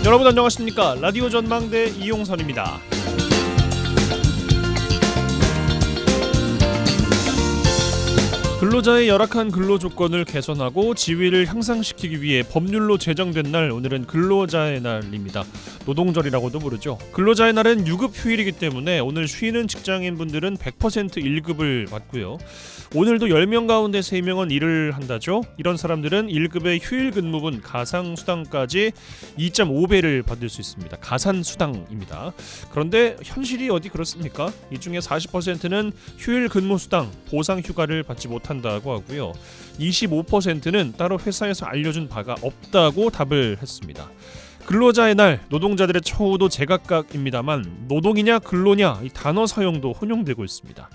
여러분 안녕하십니까? 라디오 전망대 이용선입니다. 근로자의 열악한 근로 조건을 개선하고 지위를 향상시키기 위해 법률로 제정된 날, 오늘은 근로자의 날입니다. 노동절이라고도 부르죠. 근로자의 날은 유급 휴일이기 때문에 오늘 쉬는 직장인분들은 100% 1급을 받고요. 오늘도 10명 가운데 3명은 일을 한다죠. 이런 사람들은 1급의 휴일 근무분 가상수당까지 2.5배를 받을 수 있습니다. 가산수당입니다. 그런데 현실이 어디 그렇습니까? 이 중에 40%는 휴일 근무수당, 보상휴가를 받지 못한다고 하고요. 25%는 따로 회사에서 알려준 바가 없다고 답을 했습니다. 근로자의 날, 노동자들의 처우도 제각각입니다만 노동이냐 근로냐 이 단어 사용도 혼용되고 있습니다.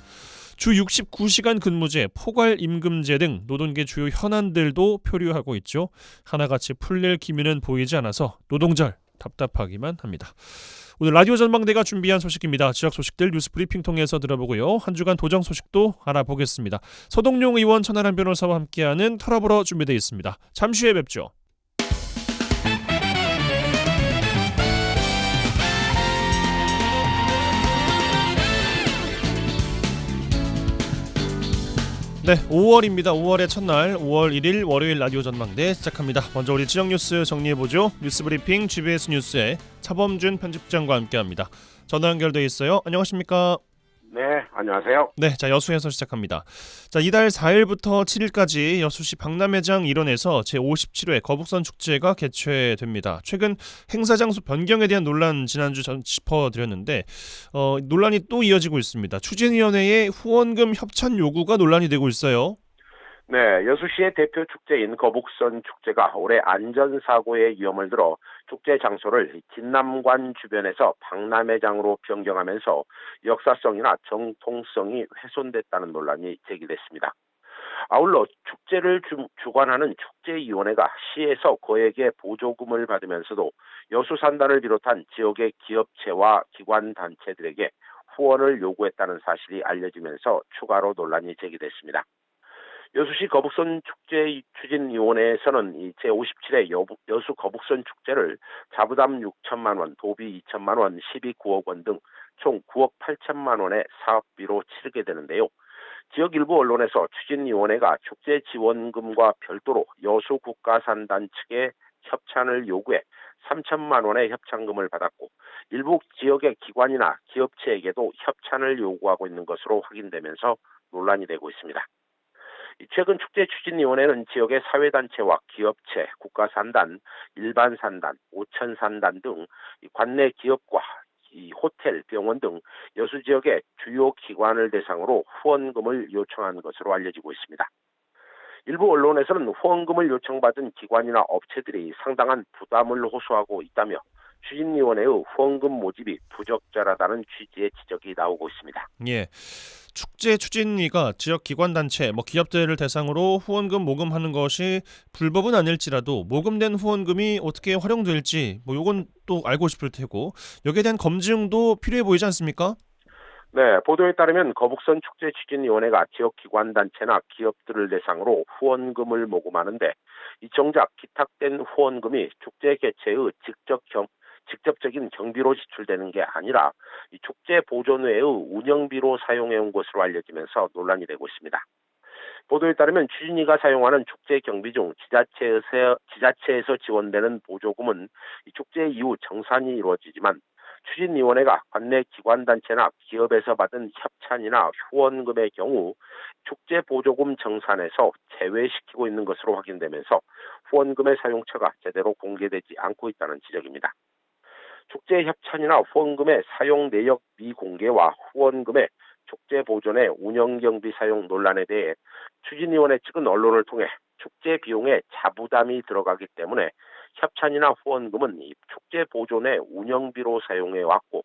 주 69시간 근무제, 포괄임금제 등 노동계 주요 현안들도 표류하고 있죠. 하나같이 풀릴 기미는 보이지 않아서 노동절 답답하기만 합니다. 오늘 라디오 전망대가 준비한 소식입니다. 지역 소식들 뉴스브리핑 통해서 들어보고요. 한 주간 도정 소식도 알아보겠습니다. 서동용 의원, 천하람 변호사와 함께하는 털어보러 준비되어 있습니다. 잠시 후에 뵙죠. 네, 5월입니다. 5월의 첫날, 5월 1일 월요일 라디오 전망대 시작합니다. 먼저 우리 지역 뉴스 정리해보죠. 뉴스브리핑 GBS 뉴스의 차범준 편집장과 함께합니다. 전화 연결돼 있어요. 안녕하십니까? 네, 안녕하세요. 네, 자 여수에서 시작합니다. 자, 이달 4일부터 7일까지 여수시 박람회장 일원에서 제57회 거북선 축제가 개최됩니다. 최근 행사 장소 변경에 대한 논란 지난주 짚어드렸는데 논란이 또 이어지고 있습니다. 추진위원회의 후원금 협찬 요구가 논란이 되고 있어요. 네, 여수시의 대표 축제인 거북선 축제가 올해 안전사고의 위험을 들어 축제 장소를 진남관 주변에서 박람회장으로 변경하면서 역사성이나 정통성이 훼손됐다는 논란이 제기됐습니다. 아울러 축제를 주관하는 축제위원회가 시에서 거액의 보조금을 받으면서도 여수산단을 비롯한 지역의 기업체와 기관단체들에게 후원을 요구했다는 사실이 알려지면서 추가로 논란이 제기됐습니다. 여수시 거북선 축제 추진위원회에서는 제57회 여수 거북선 축제를 자부담 6천만 원, 도비 2천만 원, 시비 9억 원 등 총 9억 8천만 원의 사업비로 치르게 되는데요. 지역 일부 언론에서 추진위원회가 축제 지원금과 별도로 여수 국가산단 측에 협찬을 요구해 3천만 원의 협찬금을 받았고 일부 지역의 기관이나 기업체에게도 협찬을 요구하고 있는 것으로 확인되면서 논란이 되고 있습니다. 최근 축제추진위원회는 지역의 사회단체와 기업체, 국가산단, 일반산단, 오천산단 등 관내 기업과 호텔, 병원 등 여수 지역의 주요 기관을 대상으로 후원금을 요청한 것으로 알려지고 있습니다. 일부 언론에서는 후원금을 요청받은 기관이나 업체들이 상당한 부담을 호소하고 있다며 추진위원회의 후원금 모집이 부적절하다는 취지의 지적이 나오고 있습니다. 예, 축제 추진위가 지역 기관단체, 기업들을 대상으로 후원금 모금하는 것이 불법은 아닐지라도 모금된 후원금이 어떻게 활용될지 요건 또 알고 싶을 테고 여기에 대한 검증도 필요해 보이지 않습니까? 네, 보도에 따르면 거북선 축제 추진위원회가 지역 기관단체나 기업들을 대상으로 후원금을 모금하는데 이 정작 기탁된 후원금이 축제 개최의 직접적인 경비로 지출되는 게 아니라 이 축제 보존회의 운영비로 사용해온 것으로 알려지면서 논란이 되고 있습니다. 보도에 따르면 추진위가 사용하는 축제 경비 중 지자체에서 지원되는 보조금은 이 축제 이후 정산이 이루어지지만 추진위원회가 관내 기관단체나 기업에서 받은 협찬이나 후원금의 경우 축제 보조금 정산에서 제외시키고 있는 것으로 확인되면서 후원금의 사용처가 제대로 공개되지 않고 있다는 지적입니다. 축제 협찬이나 후원금의 사용 내역 미공개와 후원금의 축제 보존의 운영경비 사용 논란에 대해 추진위원회 측은 언론을 통해 축제 비용에 자부담이 들어가기 때문에 협찬이나 후원금은 축제 보존의 운영비로 사용해왔고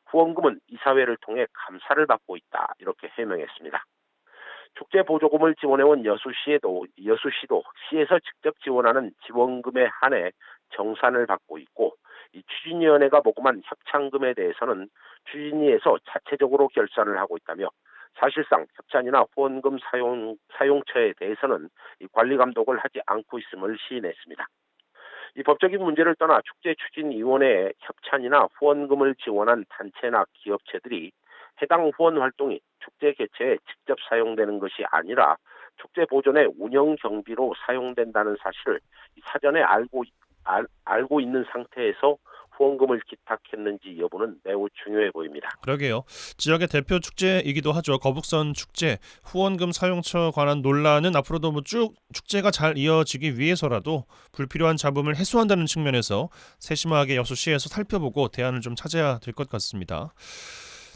후원금은 이사회를 통해 감사를 받고 있다 이렇게 해명했습니다. 축제 보조금을 지원해온 여수시도 시에서 직접 지원하는 지원금에 한해 정산을 받고 있고 이 추진위원회가 모금한 협찬금에 대해서는 추진위에서 자체적으로 결산을 하고 있다며 사실상 협찬이나 후원금 사용처에 대해서는 관리 감독을 하지 않고 있음을 시인했습니다. 이 법적인 문제를 떠나 축제추진위원회에 협찬이나 후원금을 지원한 단체나 기업체들이 해당 후원 활동이 축제 개최에 직접 사용되는 것이 아니라 축제 보존의 운영 경비로 사용된다는 사실을 사전에 알고 있는 상태에서 후원금을 기탁했는지 여부는 매우 중요해 보입니다. 그러게요. 지역의 대표 축제이기도 하죠. 거북선 축제 후원금 사용처 관한 논란은 앞으로도 쭉 축제가 잘 이어지기 위해서라도 불필요한 잡음을 해소한다는 측면에서 세심하게 여수시에서 살펴보고 대안을 좀 찾아야 될 것 같습니다.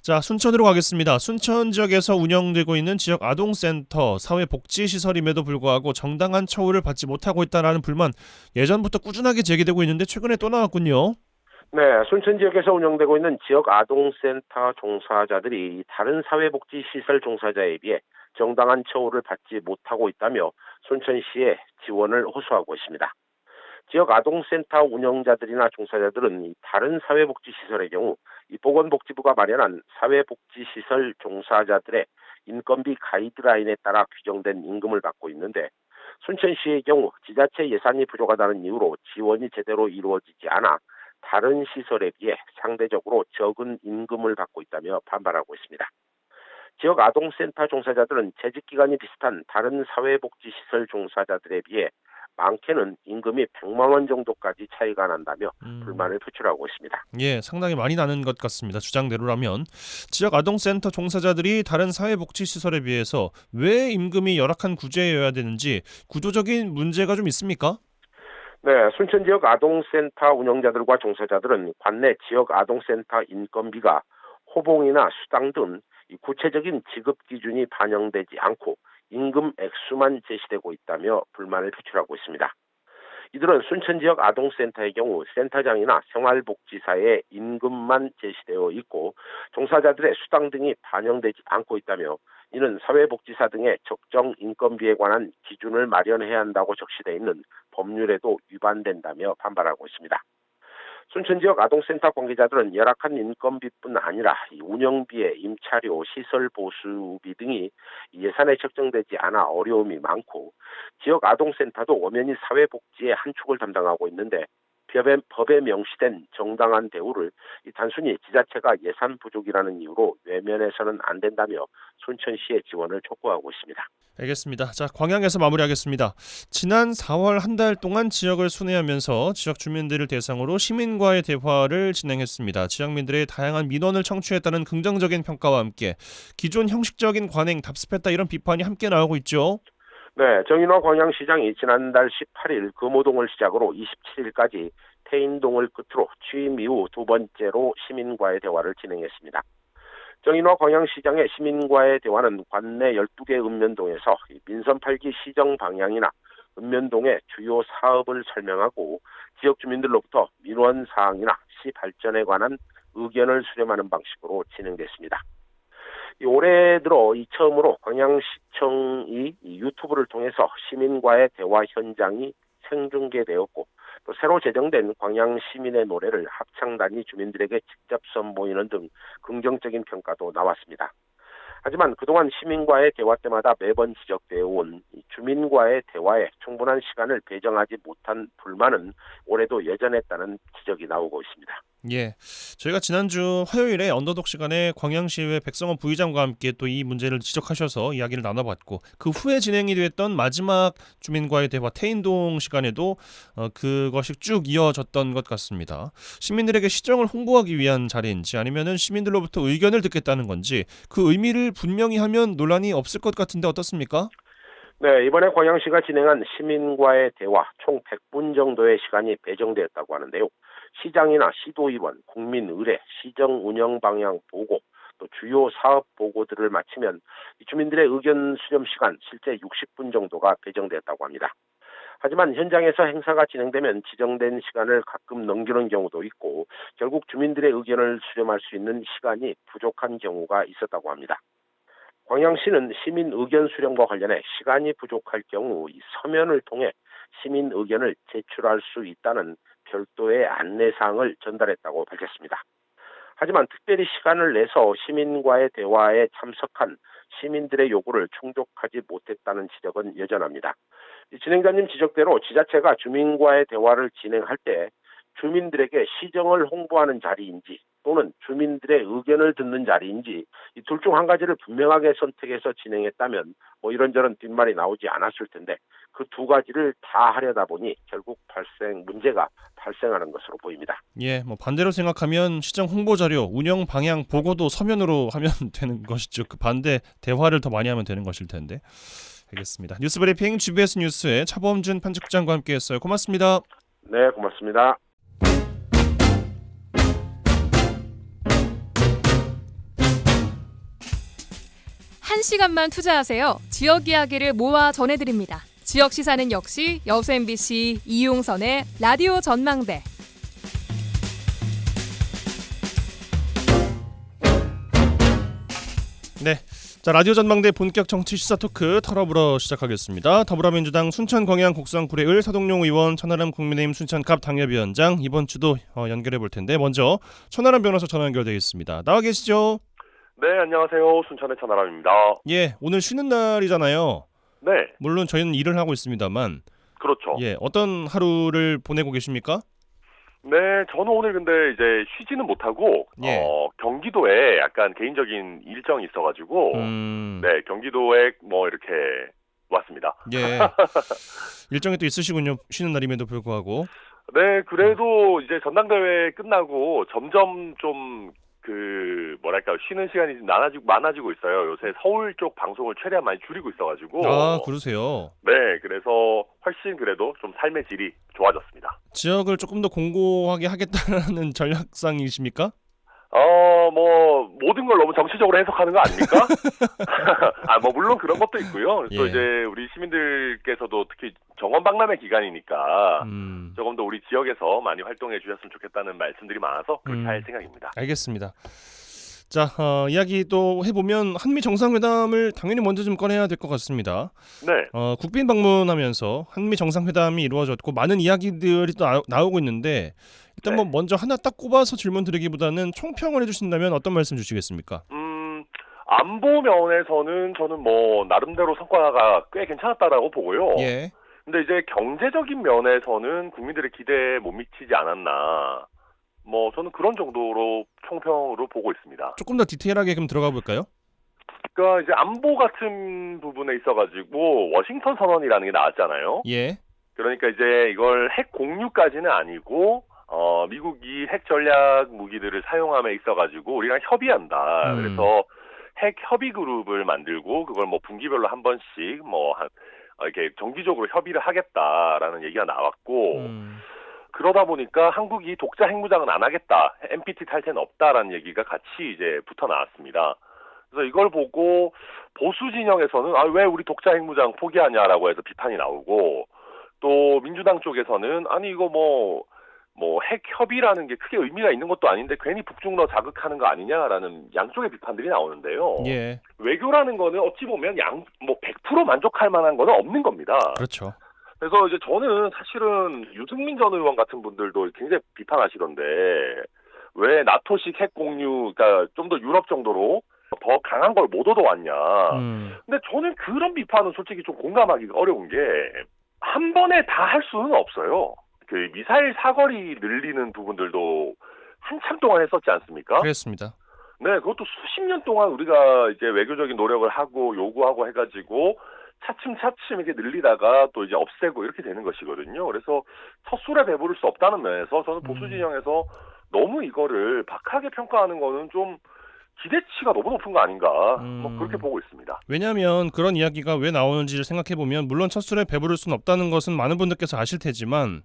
자, 순천으로 가겠습니다. 순천 지역에서 운영되고 있는 지역 아동센터 사회복지시설임에도 불구하고 정당한 처우를 받지 못하고 있다는 불만 예전부터 꾸준하게 제기되고 있는데 최근에 또 나왔군요. 네, 순천 지역에서 운영되고 있는 지역 아동센터 종사자들이 다른 사회복지시설 종사자에 비해 정당한 처우를 받지 못하고 있다며 순천시에 지원을 호소하고 있습니다. 지역 아동센터 운영자들이나 종사자들은 이 다른 사회복지시설의 경우 이 보건복지부가 마련한 사회복지시설 종사자들의 인건비 가이드라인에 따라 규정된 임금을 받고 있는데 순천시의 경우 지자체 예산이 부족하다는 이유로 지원이 제대로 이루어지지 않아 다른 시설에 비해 상대적으로 적은 임금을 받고 있다며 반발하고 있습니다. 지역 아동센터 종사자들은 재직기간이 비슷한 다른 사회복지시설 종사자들에 비해 많게는 임금이 100만 원 정도까지 차이가 난다며 불만을 표출하고 있습니다. 예, 상당히 많이 나는 것 같습니다. 주장대로라면 지역 아동센터 종사자들이 다른 사회복지시설에 비해서 왜 임금이 열악한 구조여야 되는지 구조적인 문제가 좀 있습니까? 네, 순천 지역 아동센터 운영자들과 종사자들은 관내 지역 아동센터 인건비가 호봉이나 수당 등 이 구체적인 지급 기준이 반영되지 않고 임금 액수만 제시되고 있다며 불만을 표출하고 있습니다. 이들은 순천 지역 아동센터의 경우 센터장이나 생활복지사의 임금만 제시되어 있고 종사자들의 수당 등이 반영되지 않고 있다며 이는 사회복지사 등의 적정 인건비에 관한 기준을 마련해야 한다고 적시되어 있는 법률에도 위반된다며 반발하고 있습니다. 순천 지역 아동센터 관계자들은 열악한 인건비뿐 아니라 운영비에 임차료, 시설 보수비 등이 예산에 책정되지 않아 어려움이 많고 지역 아동센터도 엄연히 사회복지의 한 축을 담당하고 있는데 법에 명시된 정당한 대우를 단순히 지자체가 예산 부족이라는 이유로 외면해서는 안 된다며 순천시의 지원을 촉구하고 있습니다. 알겠습니다. 자, 광양에서 마무리하겠습니다. 지난 4월 한 달 동안 지역을 순회하면서 지역 주민들을 대상으로 시민과의 대화를 진행했습니다. 지역민들의 다양한 민원을 청취했다는 긍정적인 평가와 함께 기존 형식적인 관행 답습했다 이런 비판이 함께 나오고 있죠. 네, 정인화 광양시장이 지난달 18일 금호동을 시작으로 27일까지 태인동을 끝으로 취임 이후 두 번째로 시민과의 대화를 진행했습니다. 정인화 광양시장의 시민과의 대화는 관내 12개 읍면동에서 민선 8기 시정 방향이나 읍면동의 주요 사업을 설명하고 지역 주민들로부터 민원 사항이나 시 발전에 관한 의견을 수렴하는 방식으로 진행됐습니다. 올해 들어 처음으로 광양시청이 유튜브를 통해서 시민과의 대화 현장이 생중계되었고 또 새로 제정된 광양시민의 노래를 합창단이 주민들에게 직접 선보이는 등 긍정적인 평가도 나왔습니다. 하지만 그동안 시민과의 대화 때마다 매번 지적되어 온 주민과의 대화에 충분한 시간을 배정하지 못한 불만은 올해도 여전했다는 지적이 나오고 있습니다. 예, 저희가 지난주 화요일에 언더독 시간에 광양시의회 백성원 부의장과 함께 또 이 문제를 지적하셔서 이야기를 나눠봤고 그 후에 진행이 됐던 마지막 주민과의 대화 태인동 시간에도 그것이 쭉 이어졌던 것 같습니다. 시민들에게 시정을 홍보하기 위한 자리인지 아니면은 시민들로부터 의견을 듣겠다는 건지 그 의미를 분명히 하면 논란이 없을 것 같은데 어떻습니까? 네, 이번에 광양시가 진행한 시민과의 대화 총 100분 정도의 시간이 배정되었다고 하는데요. 시장이나 시도의원, 국민의례, 시정 운영 방향 보고, 또 주요 사업 보고들을 마치면 주민들의 의견 수렴 시간 실제 60분 정도가 배정되었다고 합니다. 하지만 현장에서 행사가 진행되면 지정된 시간을 가끔 넘기는 경우도 있고 결국 주민들의 의견을 수렴할 수 있는 시간이 부족한 경우가 있었다고 합니다. 광양시는 시민 의견 수렴과 관련해 시간이 부족할 경우 이 서면을 통해 시민 의견을 제출할 수 있다는 별도의 안내사항을 전달했다고 밝혔습니다. 하지만 특별히 시간을 내서 시민과의 대화에 참석한 시민들의 요구를 충족하지 못했다는 지적은 여전합니다. 이 진행자님 지적대로 지자체가 주민과의 대화를 진행할 때 주민들에게 시정을 홍보하는 자리인지 또는 주민들의 의견을 듣는 자리인지 이 둘 중 한 가지를 분명하게 선택해서 진행했다면 뭐 이런저런 뒷말이 나오지 않았을 텐데 그 두 가지를 다 하려다 보니 결국 문제가 발생하는 것으로 보입니다. 예, 뭐 반대로 생각하면 시정 홍보 자료, 운영 방향 보고도 서면으로 하면 되는 것이죠. 그 반대 대화를 더 많이 하면 되는 것일 텐데. 알겠습니다. 뉴스브리핑 GBS 뉴스의 차범준 편집국장과 함께했어요. 고맙습니다. 네, 고맙습니다. 한 시간만 투자하세요. 지역 이야기를 모아 전해드립니다. 지역 시사는 역시 여수 MBC 이용선의 라디오 전망대. 네, 자 라디오 전망대 본격 정치 시사 토크 털어보러 시작하겠습니다. 더불어민주당 순천 광양 곡성 구례을 서동용 의원, 천하람 국민의힘 순천갑 당협위원장 이번 주도 연결해 볼 텐데 먼저 천하람 변호사 전화 연결되어 있습니다. 나와 계시죠? 네, 안녕하세요. 순천의 천하람입니다. 예, 오늘 쉬는 날이잖아요. 네, 물론 저희는 일을 하고 있습니다만, 그렇죠. 예, 어떤 하루를 보내고 계십니까? 네, 저는 오늘 근데 이제 쉬지는 못하고 예. 경기도에 약간 개인적인 일정이 있어가지고 네, 경기도에 뭐 이렇게 왔습니다. 예. 일정이 또 있으시군요. 쉬는 날임에도 불구하고. 네, 그래도 이제 전당대회 끝나고 점점 좀 뭐랄까 쉬는 시간이 좀 많아지고 있어요. 요새 서울 쪽 방송을 최대한 많이 줄이고 있어가지고. 아, 그러세요. 네, 그래서 훨씬 그래도 좀 삶의 질이 좋아졌습니다. 지역을 조금 더 공고하게 하겠다는 전략상이십니까? 뭐 모든 걸 너무 정치적으로 해석하는 거 아닙니까? 뭐 물론 그런 것도 있고요. 또 예. 이제 우리 시민들께서도 특히 정원박람회 기간이니까 조금 더 우리 지역에서 많이 활동해 주셨으면 좋겠다는 말씀들이 많아서 그렇게 할 생각입니다. 알겠습니다. 자, 이야기 또 해보면 한미 정상회담을 당연히 먼저 좀 꺼내야 될 것 같습니다. 네. 국빈 방문하면서 한미 정상회담이 이루어졌고 많은 이야기들이 또 나오고 있는데 일단 뭐 먼저 하나 딱 꼽아서 질문 드리기보다는 총평을 해주신다면 어떤 말씀 주시겠습니까? 안보 면에서는 저는 뭐 나름대로 성과가 꽤 괜찮았다라고 보고요. 예. 근데 이제 경제적인 면에서는 국민들의 기대에 못 미치지 않았나. 뭐 저는 그런 정도로 총평으로 보고 있습니다. 조금 더 디테일하게 그럼 들어가 볼까요? 그러니까 이제 안보 같은 부분에 있어가지고 워싱턴 선언이라는 게 나왔잖아요. 예. 그러니까 이제 이걸 핵 공유까지는 아니고 미국이 핵 전략 무기들을 사용함에 있어가지고 우리랑 협의한다. 그래서 핵 협의 그룹을 만들고 그걸 뭐 분기별로 한 번씩 이렇게 정기적으로 협의를 하겠다라는 얘기가 나왔고. 그러다 보니까 한국이 독자 핵무장은 안 하겠다, NPT 탈퇴는 없다라는 얘기가 같이 이제 붙어 나왔습니다. 그래서 이걸 보고 보수 진영에서는 왜 우리 독자 핵무장 포기하냐라고 해서 비판이 나오고 또 민주당 쪽에서는 아니 이거 뭐 핵 협의라는 게 크게 의미가 있는 것도 아닌데 괜히 북중러 자극하는 거 아니냐라는 양쪽의 비판들이 나오는데요. 예. 외교라는 거는 어찌 보면 100% 만족할 만한 거는 없는 겁니다. 그렇죠. 그래서 이제 저는 사실은 유승민 전 의원 같은 분들도 굉장히 비판하시던데 왜 나토식 핵 공유, 그러니까 좀 더 유럽 정도로 더 강한 걸 못 얻어왔냐. 근데 저는 그런 비판은 솔직히 좀 공감하기가 어려운 게 한 번에 다 할 수는 없어요. 그 미사일 사거리 늘리는 부분들도 한참 동안 했었지 않습니까? 그렇습니다. 네, 그것도 수십 년 동안 우리가 이제 외교적인 노력을 하고 요구하고 해가지고 차츰차츰 이렇게 늘리다가 또 이제 없애고 이렇게 되는 것이거든요. 그래서 첫 술에 배부를 수 없다는 면에서 저는 보수 진영에서 너무 이거를 박하게 평가하는 거는 좀 기대치가 너무 높은 거 아닌가 뭐 그렇게 보고 있습니다. 왜냐하면 그런 이야기가 왜 나오는지를 생각해보면 물론 첫 술에 배부를 수는 없다는 것은 많은 분들께서 아실 테지만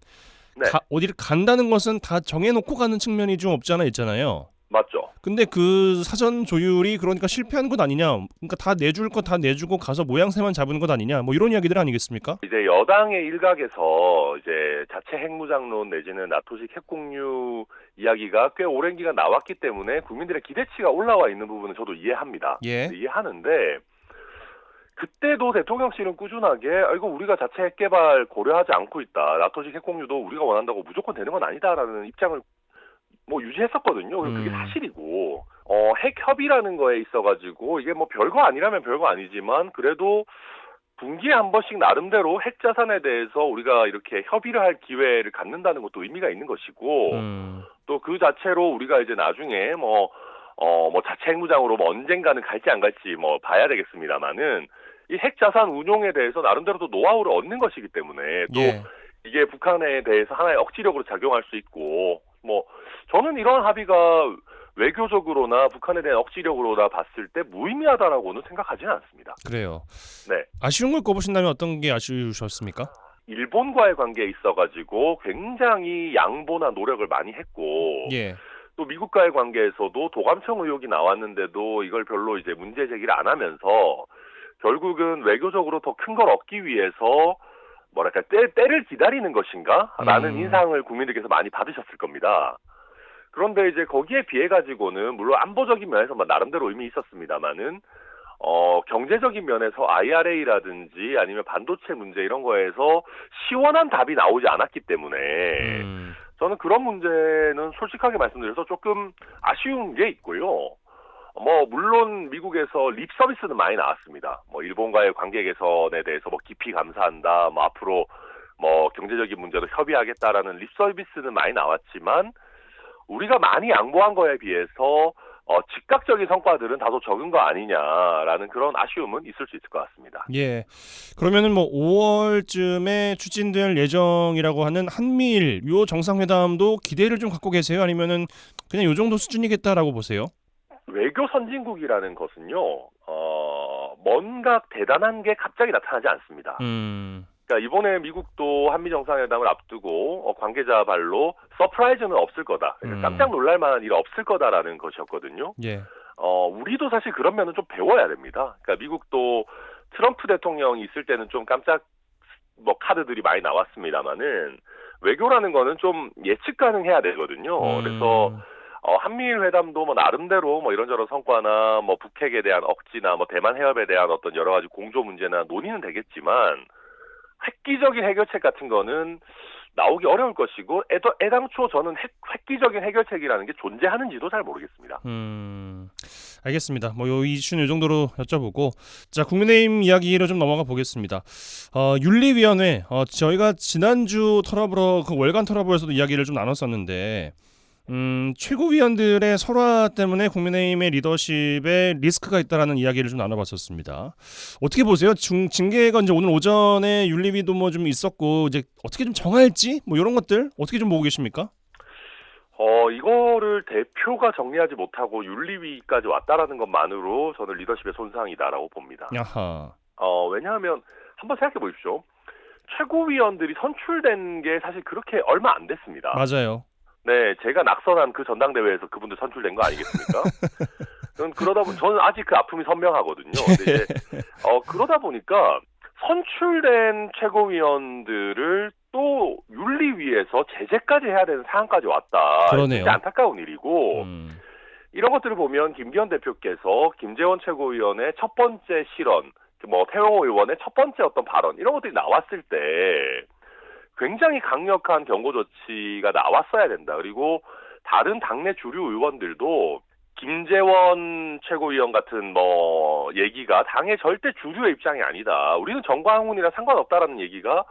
네. 어디를 간다는 것은 다 정해놓고 가는 측면이 좀 없지 않아 있잖아요. 맞죠. 근데 그 사전 조율이 그러니까 실패한 것 아니냐. 그러니까 다 내줄 거 다 내주고 가서 모양새만 잡은 것 아니냐. 뭐 이런 이야기들 아니겠습니까? 이제 여당의 일각에서 이제 자체 핵무장론 내지는 나토식 핵공유 이야기가 꽤 오랜 기간 나왔기 때문에 국민들의 기대치가 올라와 있는 부분은 저도 이해합니다. 예. 이해하는데 그때도 대통령실은 꾸준하게 이거 우리가 자체 핵 개발 고려하지 않고 있다. 나토식 핵공유도 우리가 원한다고 무조건 되는 건 아니다라는 입장을 유지했었거든요. 그게 사실이고 핵 협의라는 거에 있어가지고 이게 뭐 별거 아니라면 별거 아니지만 그래도 분기에 한 번씩 나름대로 핵 자산에 대해서 우리가 이렇게 협의를 할 기회를 갖는다는 것도 의미가 있는 것이고 또 그 자체로 우리가 이제 나중에 뭐 자체 핵무장으로 뭐 언젠가는 갈지 안 갈지 뭐 봐야 되겠습니다만은 이 핵 자산 운용에 대해서 나름대로 또 노하우를 얻는 것이기 때문에 또 예. 이게 북한에 대해서 하나의 억지력으로 작용할 수 있고 뭐 저는 이런 합의가 외교적으로나 북한에 대한 억지력으로나 봤을 때 무의미하다라고는 생각하지는 않습니다. 그래요. 네. 아쉬운 걸 꼽으신다면 어떤 게 아쉬우셨습니까? 일본과의 관계에 있어가지고 굉장히 양보나 노력을 많이 했고 예. 또 미국과의 관계에서도 도감청 의혹이 나왔는데도 이걸 별로 이제 문제 제기를 안 하면서 결국은 외교적으로 더 큰 걸 얻기 위해서 뭐랄까 때를 기다리는 것인가? 라는 인상을 국민들께서 많이 받으셨을 겁니다. 그런데 이제 거기에 비해 가지고는 물론 안보적인 면에서 나름대로 의미 있었습니다만은 경제적인 면에서 IRA라든지 아니면 반도체 문제 이런 거에서 시원한 답이 나오지 않았기 때문에 저는 그런 문제는 솔직하게 말씀드려서 조금 아쉬운 게 있고요. 뭐 물론 미국에서 립 서비스는 많이 나왔습니다. 뭐 일본과의 관계 개선에 대해서 뭐 깊이 감사한다. 뭐 앞으로 뭐 경제적인 문제도 협의하겠다라는 립 서비스는 많이 나왔지만 우리가 많이 양보한 거에 비해서 즉각적인 성과들은 다소 적은 거 아니냐라는 그런 아쉬움은 있을 수 있을 것 같습니다. 예. 그러면은 뭐 5월쯤에 추진될 예정이라고 하는 한미일 요 정상회담도 기대를 좀 갖고 계세요? 아니면은 그냥 요 정도 수준이겠다라고 보세요? 외교 선진국이라는 것은요, 뭔가 대단한 게 갑자기 나타나지 않습니다. 그러니까 이번에 미국도 한미 정상회담을 앞두고 관계자 발로 서프라이즈는 없을 거다. 그러니까 깜짝 놀랄 만한 일이 없을 거다라는 것이었거든요. 예. 우리도 사실 그런 면은 좀 배워야 됩니다. 그러니까 미국도 트럼프 대통령이 있을 때는 좀 깜짝 카드들이 많이 나왔습니다만은 외교라는 거는 좀 예측 가능해야 되거든요. 그래서 한미일 회담도 뭐 나름대로 뭐 이런저런 성과나 뭐 북핵에 대한 억지나 뭐 대만 해협에 대한 어떤 여러 가지 공조 문제나 논의는 되겠지만 획기적인 해결책 같은 거는 나오기 어려울 것이고 애당초 저는 획기적인 해결책이라는 게 존재하는지도 잘 모르겠습니다. 알겠습니다. 뭐 요 이슈는 이 정도로 여쭤보고 자 국민의힘 이야기로 좀 넘어가 보겠습니다. 윤리위원회 저희가 지난주 그 월간 터러블에서도 이야기를 좀 나눴었는데 최고위원들의 설화 때문에 국민의힘의 리더십에 리스크가 있다라는 이야기를 좀 나눠봤었습니다. 어떻게 보세요? 징계가 이제 오늘 오전에 윤리위도 뭐 좀 있었고 이제 어떻게 좀 정할지 뭐 이런 것들 어떻게 좀 보고 계십니까? 이거를 대표가 정리하지 못하고 윤리위까지 왔다라는 것만으로 저는 리더십의 손상이다라고 봅니다. 야하. 왜냐하면 한번 생각해 보십시오. 최고위원들이 선출된 게 사실 그렇게 얼마 안 됐습니다. 맞아요. 네, 제가 낙선한 그 전당대회에서 그분들 선출된 거 아니겠습니까? 그러다 보니 저는 아직 그 아픔이 선명하거든요. 근데 이제 그러다 보니까 선출된 최고위원들을 또 윤리위에서 제재까지 해야 되는 상황까지 왔다. 그러네요. 진짜 안타까운 일이고 이런 것들을 보면 김기현 대표께서 김재원 최고위원의 첫 번째 실언, 뭐 태영호 의원의 첫 번째 어떤 발언 이런 것들이 나왔을 때 굉장히 강력한 경고 조치가 나왔어야 된다. 그리고 다른 당내 주류 의원들도 김재원 최고위원 같은 얘기가 당의 절대 주류의 입장이 아니다. 우리는 정광훈이랑 상관없다라는 얘기가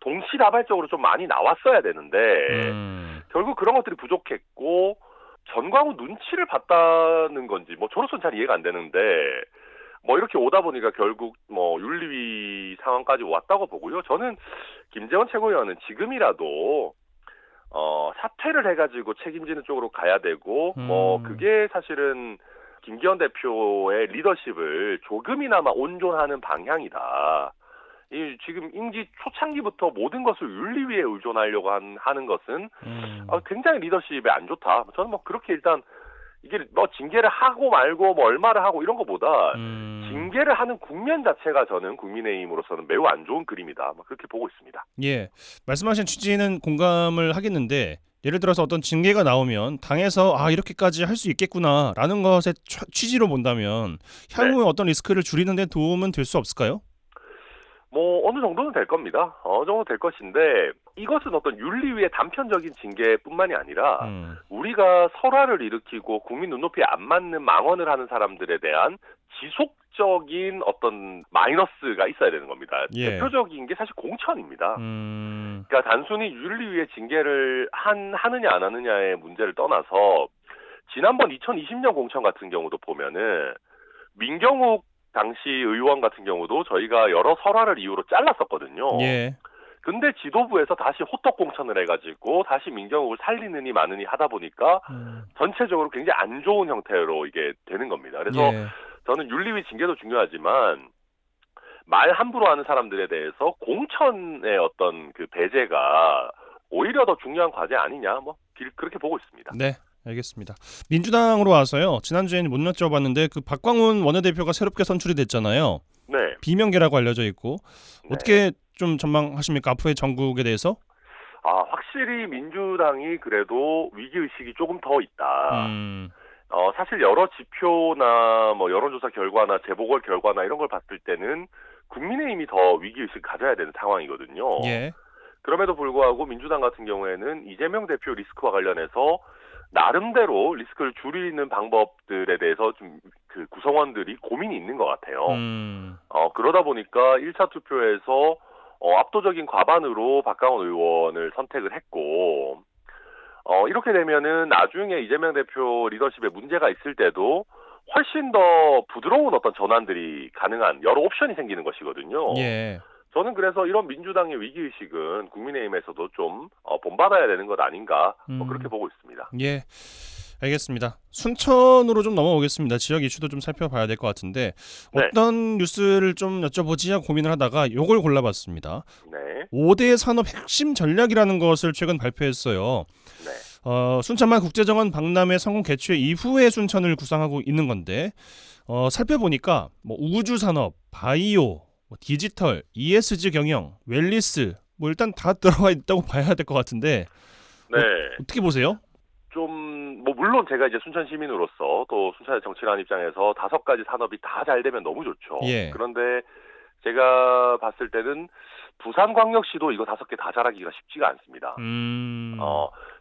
동시다발적으로 좀 많이 나왔어야 되는데 결국 그런 것들이 부족했고 전광훈 눈치를 봤다는 건지 저로서는 잘 이해가 안 되는데 이렇게 오다 보니까 결국 윤리위 상황까지 왔다고 보고요. 저는 김재원 최고위원은 지금이라도 사퇴를 해가지고 책임지는 쪽으로 가야 되고 그게 사실은 김기현 대표의 리더십을 조금이나마 온존하는 방향이다. 지금 임기 초창기부터 모든 것을 윤리위에 의존하려고 하는 것은 굉장히 리더십에 안 좋다. 저는 그렇게 일단 이게 징계를 하고 말고 얼마를 하고 이런 것보다 징계를 하는 국면 자체가 저는 국민의힘으로서는 매우 안 좋은 그림이다. 그렇게 보고 있습니다. 예, 말씀하신 취지는 공감을 하겠는데 예를 들어서 어떤 징계가 나오면 당에서 이렇게까지 할 수 있겠구나라는 것의 취지로 본다면 향후에 어떤 리스크를 줄이는 데 도움은 될 수 없을까요? 뭐 어느 정도는 될 겁니다. 어느 정도 될 것인데 이것은 어떤 윤리위의 단편적인 징계뿐만이 아니라 우리가 설화를 일으키고 국민 눈높이에 안 맞는 망언을 하는 사람들에 대한 지속적인 어떤 마이너스가 있어야 되는 겁니다. 예. 대표적인 게 사실 공천입니다. 음. 그러니까 단순히 윤리위의 징계를 하느냐 안 하느냐의 문제를 떠나서 지난번 2020년 공천 같은 경우도 보면은 민경욱 당시 의원 같은 경우도 저희가 여러 설화를 이유로 잘랐었거든요. 예. 근데 지도부에서 다시 호떡 공천을 해가지고 다시 민경욱을 살리느니 마느니 하다 보니까 전체적으로 굉장히 안 좋은 형태로 이게 되는 겁니다. 그래서 예. 저는 윤리위 징계도 중요하지만 말 함부로 하는 사람들에 대해서 공천의 어떤 그 배제가 오히려 더 중요한 과제 아니냐 뭐 그렇게 보고 있습니다. 네. 알겠습니다. 민주당으로 와서요. 지난주에는 못 여쭤봤는데 그 박광훈 원내대표가 새롭게 선출이 됐잖아요. 네. 비명계라고 알려져 있고 네. 어떻게 좀 전망하십니까? 앞으로의 정국에 대해서? 확실히 민주당이 그래도 위기의식이 조금 더 있다. 사실 여러 지표나 뭐 여론조사 결과나 재보궐 결과나 이런 걸 봤을 때는 국민의힘이 더 위기의식 가져야 되는 상황이거든요. 예. 그럼에도 불구하고 민주당 같은 경우에는 이재명 대표 리스크와 관련해서 나름대로 리스크를 줄이는 방법들에 대해서 좀 그 구성원들이 고민이 있는 것 같아요. 그러다 보니까 1차 투표에서 압도적인 과반으로 박광훈 의원을 선택을 했고, 이렇게 되면은 나중에 이재명 대표 리더십에 문제가 있을 때도 훨씬 더 부드러운 어떤 전환들이 가능한 여러 옵션이 생기는 것이거든요. 예. 저는 그래서 이런 민주당의 위기의식은 국민의힘에서도 좀 본받아야 되는 것 아닌가 그렇게 보고 있습니다. 예. 알겠습니다. 순천으로 좀 넘어오겠습니다. 지역 이슈도 좀 살펴봐야 될 것 같은데 어떤 뉴스를 좀 여쭤보지 고민을 하다가 요걸 골라봤습니다. 네. 5대 산업 핵심 전략이라는 것을 최근 발표했어요. 네. 순천만 국제정원 박람회 성공 개최 이후에 순천을 구상하고 있는 건데 살펴보니까 뭐 우주 산업, 바이오, 디지털, ESG 경영, 웰리스 뭐 일단 다 들어가 있다고 봐야 될 것 같은데 네. 어떻게 보세요? 좀 뭐 물론 제가 이제 순천 시민으로서 또 순천의 정치라는 입장에서 5가지 산업이 다 잘 되면 너무 좋죠. 예. 그런데 제가 봤을 때는 부산광역시도 이거 5개 다 잘하기가 쉽지가 않습니다.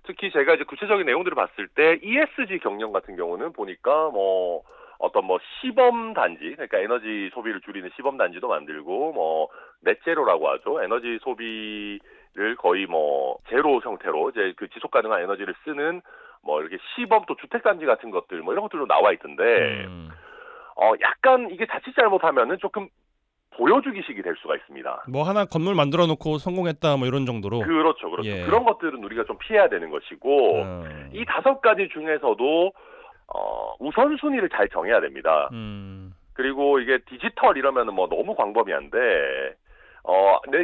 특히 제가 이제 구체적인 내용들을 봤을 때 ESG 경영 같은 경우는 보니까 뭐 어떤 뭐 시범 단지, 그러니까 에너지 소비를 줄이는 시범 단지도 만들고 뭐 넷제로라고 하죠. 에너지 소비를 거의 뭐 제로 형태로 이제 그 지속 가능한 에너지를 쓰는 뭐 이렇게 시범 또 주택 단지 같은 것들 뭐 이런 것들도 나와 있던데 약간 이게 자칫 잘못하면은 조금 보여주기식이 될 수가 있습니다. 뭐 하나 건물 만들어 놓고 성공했다 뭐 이런 정도로. 그렇죠. 예. 그런 것들은 우리가 좀 피해야 되는 것이고 이 5가지 중에서도 우선순위를 잘 정해야 됩니다. 그리고 이게 디지털 이러면은 뭐 너무 광범위한데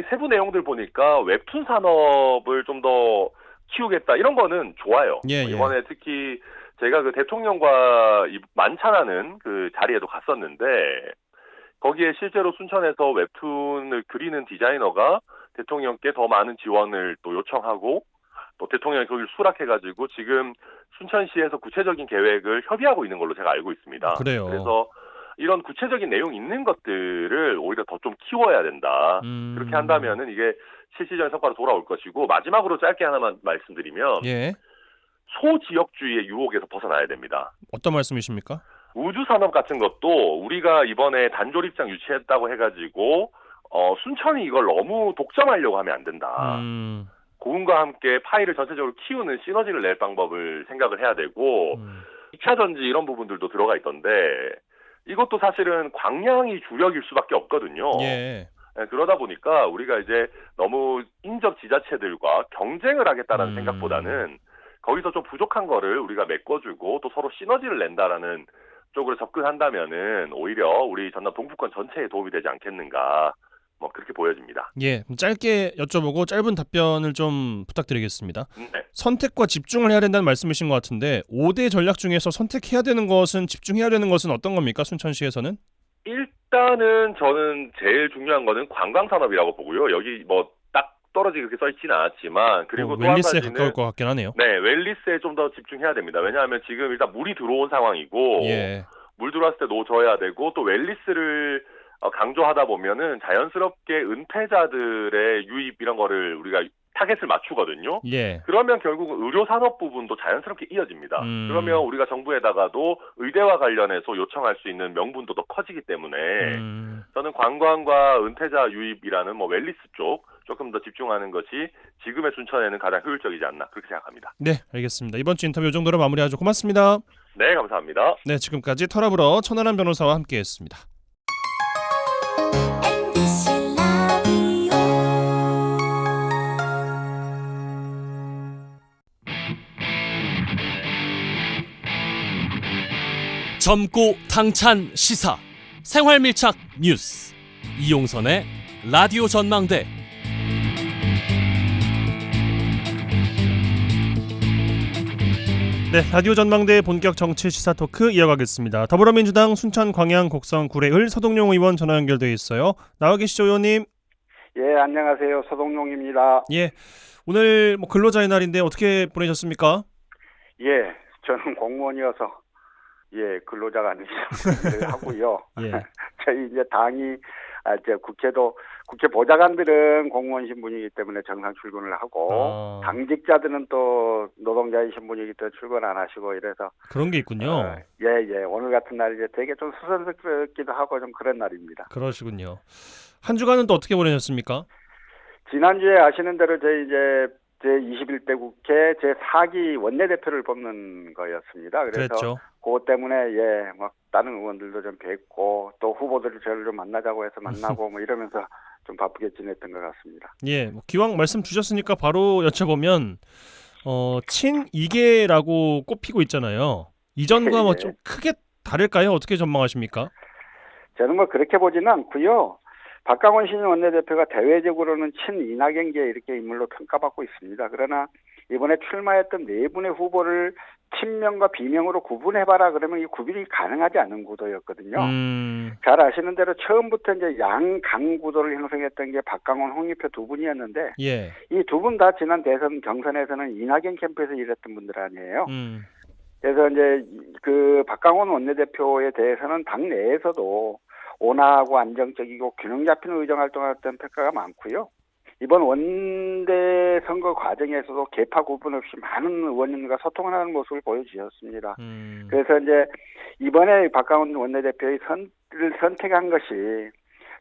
세부 내용들 보니까 웹툰 산업을 좀 더 키우겠다 이런 거는 좋아요. 예. 이번에 특히 제가 그 대통령과 만찬하는 그 자리에도 갔었는데 거기에 실제로 순천에서 웹툰을 그리는 디자이너가 대통령께 더 많은 지원을 또 요청하고 또 대통령이 거기를 수락해가지고 지금 순천시에서 구체적인 계획을 협의하고 있는 걸로 제가 알고 있습니다. 그래요. 그래서 이런 구체적인 내용 있는 것들을 오히려 더 좀 키워야 된다. 그렇게 한다면은 이게 실질적인 성과로 돌아올 것이고 마지막으로 짧게 하나만 말씀드리면 예. 소지역주의의 유혹에서 벗어나야 됩니다. 어떤 말씀이십니까? 우주산업 같은 것도 우리가 이번에 단졸 입장 유치했다고 해가지고 순천이 이걸 너무 독점하려고 하면 안 된다. 고흥과 함께 파이를 전체적으로 키우는 시너지를 낼 방법을 생각을 해야 되고 2차 전지 이런 부분들도 들어가 있던데 이것도 사실은 광량이 주력일 수밖에 없거든요. 예. 그러다 보니까 우리가 이제 너무 인접 지자체들과 경쟁을 하겠다라는 생각보다는 거기서 좀 부족한 거를 우리가 메꿔주고 또 서로 시너지를 낸다라는 쪽으로 접근한다면은 오히려 우리 전남 동부권 전체에 도움이 되지 않겠는가 뭐 그렇게 보여집니다. 예, 짧게 여쭤보고 짧은 답변을 좀 부탁드리겠습니다. 네. 선택과 집중을 해야 된다는 말씀이신 것 같은데 5대 전략 중에서 선택해야 되는 것은 집중해야 되는 것은 어떤 겁니까? 순천시에서는? 일단은 저는 제일 중요한 거는 관광산업이라고 보고요. 여기 뭐 딱 떨어지게 그렇게 써있지는 않았지만 그리고 또 한 웰리스에 가지는 가까울 것 같긴 하네요. 네, 웰리스에 좀 더 집중해야 됩니다. 왜냐하면 지금 일단 물이 들어온 상황이고 예. 물 들어왔을 때 노져야 되고 또 웰리스를 강조하다 보면은 자연스럽게 은퇴자들의 유입 이런 거를 우리가 타겟을 맞추거든요. 예. 그러면 결국은 의료산업 부분도 자연스럽게 이어집니다. 그러면 우리가 정부에다가도 의대와 관련해서 요청할 수 있는 명분도 더 커지기 때문에 저는 관광과 은퇴자 유입이라는 웰리스 쪽 조금 더 집중하는 것이 지금의 순천에는 가장 효율적이지 않나 그렇게 생각합니다. 네, 알겠습니다. 이번 주 인터뷰 이 정도로 마무리하죠. 고맙습니다. 네, 감사합니다. 네, 지금까지 털어불어 천하람 변호사와 함께했습니다. 젊고 당찬 시사 생활밀착 뉴스 이용선의 라디오 전망대. 네, 라디오 전망대 본격 정치 시사 토크 이어가겠습니다. 더불어민주당 순천 광양 곡성 구례을 서동용 의원 전화 연결돼 있어요. 나와 계시죠, 의원님? 예, 안녕하세요. 서동용입니다. 예, 오늘 근로자의 날인데 어떻게 보내셨습니까? 예, 저는 공무원이어서 근로자가 아니죠. 일을 하고요. 예. 저희 이제 당이 국회 보좌관들은 공무원 신분이기 때문에 정상 출근을 하고 당직자들은 또 노동자의 신분이기 때문에 출근 안 하시고 이래서 그런 게 있군요. 오늘 같은 날이 이제 되게 좀 수선스럽기도 하고 좀 그런 날입니다. 그러시군요. 한 주간은 또 어떻게 보내셨습니까? 지난주에 아시는 대로 저희 이제 제21대 국회 제4기 원내대표를 뽑는 거였습니다. 그래서 그랬죠. 그것 때문에 다른 의원들도 좀 뵙고 또 후보들을 저를 좀 만나자고 해서 만나고 이러면서 좀 바쁘게 지냈던 것 같습니다. 예, 기왕 말씀 주셨으니까 바로 여쭤보면 친이계라고 꼽히고 있잖아요. 이전과 좀 크게 다를까요? 어떻게 전망하십니까? 저는 그렇게 보지는 않고요. 박강원 신임 원내대표가 대외적으로는 친이낙연계 이렇게 인물로 평가받고 있습니다. 그러나 이번에 출마했던 네 분의 후보를 친명과 비명으로 구분해봐라 그러면 이 구분이 가능하지 않은 구도였거든요. 잘 아시는 대로 처음부터 이제 양강 구도를 형성했던 게 박강원, 홍익표 두 분이었는데 예. 이 두 분 다 지난 대선 경선에서는 이낙연 캠프에서 일했던 분들 아니에요. 그래서 이제 그 박강원 원내대표에 대해서는 당 내에서도 온화하고 안정적이고 균형 잡힌 의정 활동을 했던 평가가 많고요. 이번 원내 선거 과정에서도 계파 구분 없이 많은 의원님과 소통을 하는 모습을 보여주셨습니다. 그래서 이제 이번에 박강원 원내대표의 선택한 것이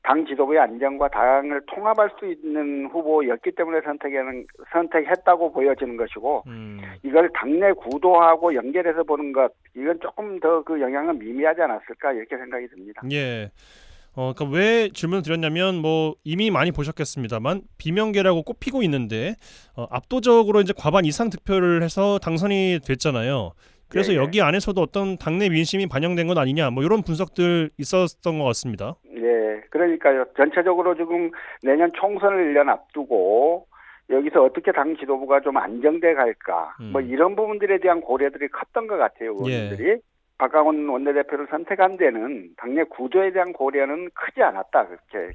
당 지도부의 안정과 당을 통합할 수 있는 후보였기 때문에 선택했다고 보여지는 것이고 이걸 당내 구도하고 연결해서 보는 것 이건 조금 더 그 영향은 미미하지 않았을까 이렇게 생각이 듭니다. 예. 그러니까 왜 질문을 드렸냐면 이미 많이 보셨겠습니다만 비명계라고 꼽히고 있는데 압도적으로 이제 과반 이상 득표를 해서 당선이 됐잖아요. 그래서 여기 안에서도 어떤 당내 민심이 반영된 건 아니냐 이런 분석들 있었던 것 같습니다. 네, 그러니까요. 전체적으로 지금 내년 총선을 1년 앞두고 여기서 어떻게 당 지도부가 좀 안정돼 갈까 이런 부분들에 대한 고려들이 컸던 것 같아요. 의원들이. 예. 박강원 원내대표를 선택한 데는 당내 구조에 대한 고려는 크지 않았다.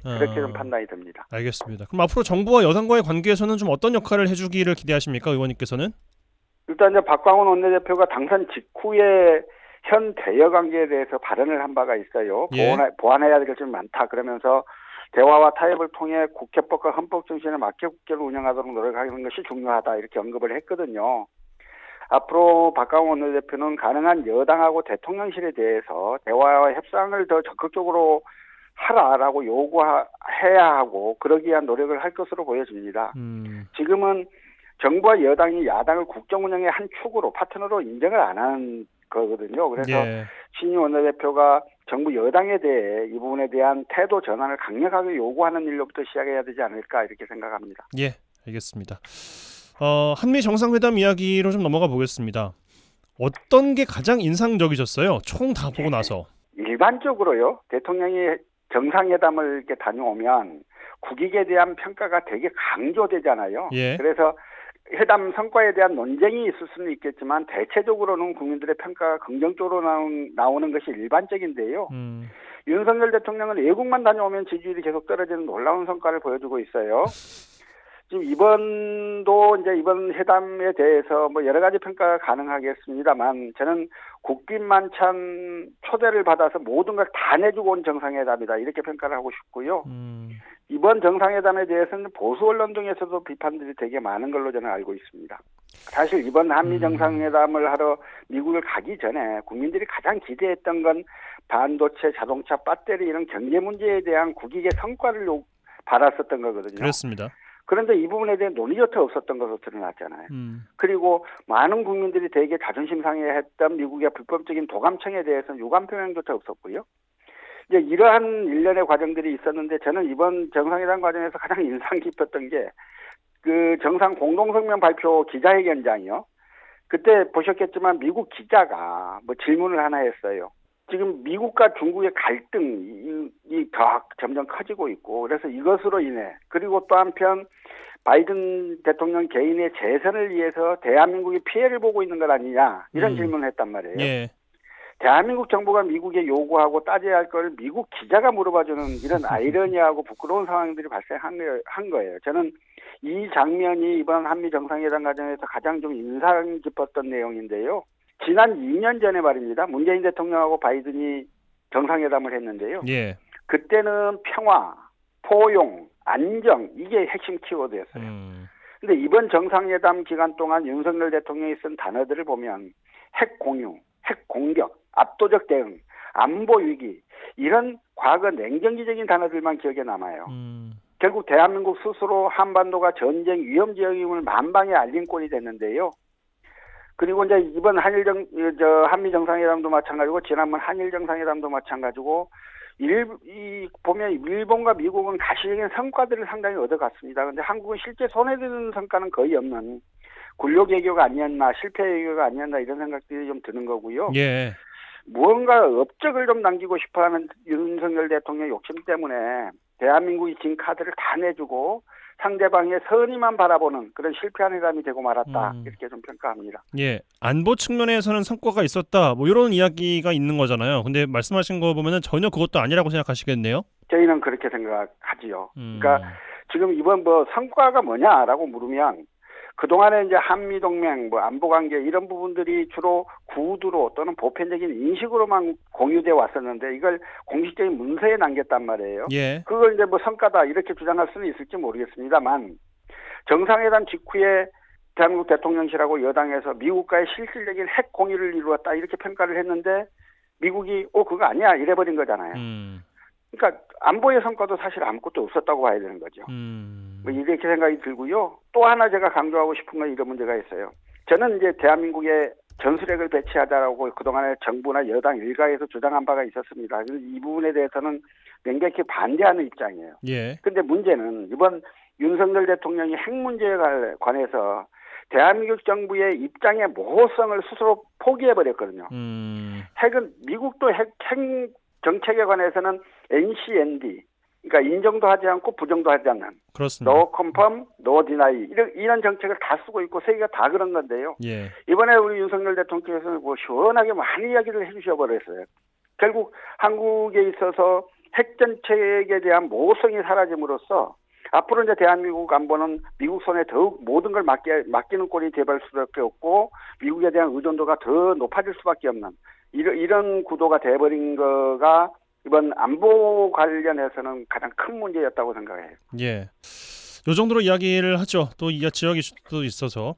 그렇게 좀 판단이 듭니다. 알겠습니다. 그럼 앞으로 정부와 여당과의 관계에서는 좀 어떤 역할을 해주기를 기대하십니까? 의원님께서는? 일단 이제 박광원 원내대표가 당선 직후에 현 대여 관계에 대해서 발언을 한 바가 있어요. 예. 보완해야 될 점이 많다. 그러면서 대화와 타협을 통해 국회법과 헌법 정신에 맞게 국회를 운영하도록 노력하는 것이 중요하다. 이렇게 언급을 했거든요. 앞으로 박광원 원내대표는 가능한 여당하고 대통령실에 대해서 대화와 협상을 더 적극적으로 하라라고 요구해야 하고 그러기 위한 노력을 할 것으로 보여집니다. 지금은 정부와 여당이 야당을 국정 운영의 한 축으로 파트너로 인정을 안 하는 거거든요. 그래서 신임 원내대표가 정부 여당에 대해 이 부분에 대한 태도 전환을 강력하게 요구하는 일로부터 시작해야 되지 않을까 이렇게 생각합니다. 예, 알겠습니다. 한미 정상회담 이야기로 좀 넘어가 보겠습니다. 어떤 게 가장 인상적이셨어요? 총 다 보고 나서. 일반적으로요. 대통령이 정상회담을 이렇게 다녀오면 국익에 대한 평가가 되게 강조되잖아요. 예. 그래서 회담 성과에 대한 논쟁이 있을 수는 있겠지만 대체적으로는 국민들의 평가가 긍정적으로 나오는 것이 일반적인데요. 윤석열 대통령은 외국만 다녀오면 지지율이 계속 떨어지는 놀라운 성과를 보여주고 있어요. 지금 이번 회담에 대해서 뭐 여러 가지 평가가 가능하겠습니다만 저는 국빈 만찬 초대를 받아서 모든 걸 다 내주고 온 정상회담이다 이렇게 평가를 하고 싶고요. 이번 정상회담에 대해서는 보수 언론 중에서도 비판들이 되게 많은 걸로 저는 알고 있습니다. 사실 이번 한미 정상회담을 하러 미국을 가기 전에 국민들이 가장 기대했던 건 반도체, 자동차, 배터리 이런 경제 문제에 대한 국익의 성과를 바랐었던 거거든요. 그렇습니다. 그런데 이 부분에 대한 논의조차 없었던 것으로 드러났잖아요. 그리고 많은 국민들이 되게 자존심 상해했던 미국의 불법적인 도감청에 대해서는 유감 표명조차 없었고요. 이제 이러한 일련의 과정들이 있었는데 저는 이번 정상회담 과정에서 가장 인상 깊었던 게 그 정상 공동성명 발표 기자회견장이요. 그때 보셨겠지만 미국 기자가 뭐 질문을 하나 했어요. 지금 미국과 중국의 갈등이 점점 커지고 있고 그래서 이것으로 인해 그리고 또 한편 바이든 대통령 개인의 재선을 위해서 대한민국이 피해를 보고 있는 것 아니냐 이런 질문을 했단 말이에요. 예. 대한민국 정부가 미국에 요구하고 따져야 할 걸 미국 기자가 물어봐주는 이런 아이러니하고 부끄러운 상황들이 발생한 거예요. 저는 이 장면이 이번 한미 정상회담 과정에서 가장 좀 인상 깊었던 내용인데요. 지난 2년 전에 말입니다. 문재인 대통령하고 바이든이 정상회담을 했는데요. 예. 그때는 평화, 포용, 안정 이게 핵심 키워드였어요. 근데 이번 정상회담 기간 동안 윤석열 대통령이 쓴 단어들을 보면 핵 공유, 핵 공격, 압도적 대응, 안보 위기 이런 과거 냉정기적인 단어들만 기억에 남아요. 결국 대한민국 스스로 한반도가 전쟁 위험 지역임을 만방에 알린 꼴이 됐는데요. 그리고 이제 이번 한미 정상회담도 마찬가지고 지난번 한일 정상회담도 마찬가지고 보면 일본과 미국은 가시적인 성과들을 상당히 얻어갔습니다. 그런데 한국은 실제 손해드는 성과는 거의 없는 굴욕 외교가 아니었나 실패 외교가 아니었나 이런 생각들이 좀 드는 거고요. 예. 무언가 업적을 좀 남기고 싶어하는 윤석열 대통령 욕심 때문에 대한민국이 진 카드를 다 내주고 상대방의 선의만 바라보는 그런 실패한 회담이 되고 말았다 이렇게 좀 평가합니다. 예, 안보 측면에서는 성과가 있었다 뭐 이런 이야기가 있는 거잖아요. 근데 말씀하신 거 보면은 전혀 그것도 아니라고 생각하시겠네요. 저희는 그렇게 생각하지요. 그러니까 지금 이번 뭐 성과가 뭐냐라고 물으면 그동안에 이제 한미동맹, 뭐 안보관계 이런 부분들이 주로 구두로 또는 보편적인 인식으로만 공유돼 왔었는데 이걸 공식적인 문서에 남겼단 말이에요. 예. 그걸 이제 뭐 성과다 이렇게 주장할 수는 있을지 모르겠습니다만 정상회담 직후에 대한민국 대통령실하고 여당에서 미국과의 실질적인 핵 공유를 이루었다 이렇게 평가를 했는데 미국이 그거 아니야 이래버린 거잖아요. 그러니까 안보의 성과도 사실 아무것도 없었다고 봐야 되는 거죠. 뭐 이렇게 생각이 들고요. 또 하나 제가 강조하고 싶은 건 이런 문제가 있어요. 저는 이제 대한민국에 전술핵을 배치하자라고 그동안에 정부나 여당 일각에서 주장한 바가 있었습니다. 그래서 이 부분에 대해서는 명백히 반대하는 입장이에요. 예. 근데 문제는 이번 윤석열 대통령이 핵 문제에 관해서 대한민국 정부의 입장의 모호성을 스스로 포기해버렸거든요. 핵은 미국도 핵 정책에 관해서는 NCND, 그러니까 인정도 하지 않고 부정도 하지 않는 그렇습니다. No confirm, no deny 이런 정책을 다 쓰고 있고 세계가 다 그런 건데요. 예. 이번에 우리 윤석열 대통령께서 뭐 시원하게 많은 이야기를 해주셔 버렸어요. 결국 한국에 있어서 핵 정책에 대한 모호성이 사라짐으로써 앞으로 이제 대한민국 안보는 미국 손에 더욱 모든 걸 맡기는 꼴이 돼버릴 수밖에 없고 미국에 대한 의존도가 더 높아질 수밖에 없는 이런 구도가 돼버린 거가 이번 안보 관련해서는 가장 큰 문제였다고 생각해요. 예. 요 정도로 이야기를 하죠. 또 이 지역 이슈도 있어서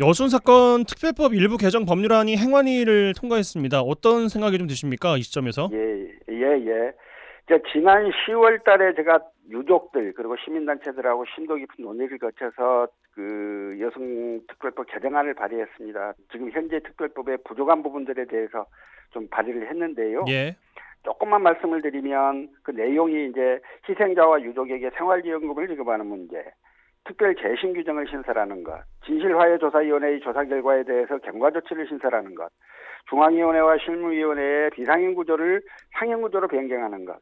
여순 사건 특별법 일부 개정 법률안이 행안위를 통과했습니다. 어떤 생각이 좀 드십니까? 이 시점에서? 예. 지난 10월 달에 제가 유족들 그리고 시민단체들하고 심도 깊은 논의를 거쳐서 그 여성특별법 개정안을 발의했습니다. 지금 현재 특별법의 부족한 부분들에 대해서 좀 발의를 했는데요. 예. 조금만 말씀을 드리면 그 내용이 이제 희생자와 유족에게 생활지원금을 지급하는 문제, 특별 재심 규정을 신설하는 것, 진실화해조사위원회의 조사 결과에 대해서 경과 조치를 신설하는 것, 중앙위원회와 실무위원회의 비상임 구조를 상임 구조로 변경하는 것,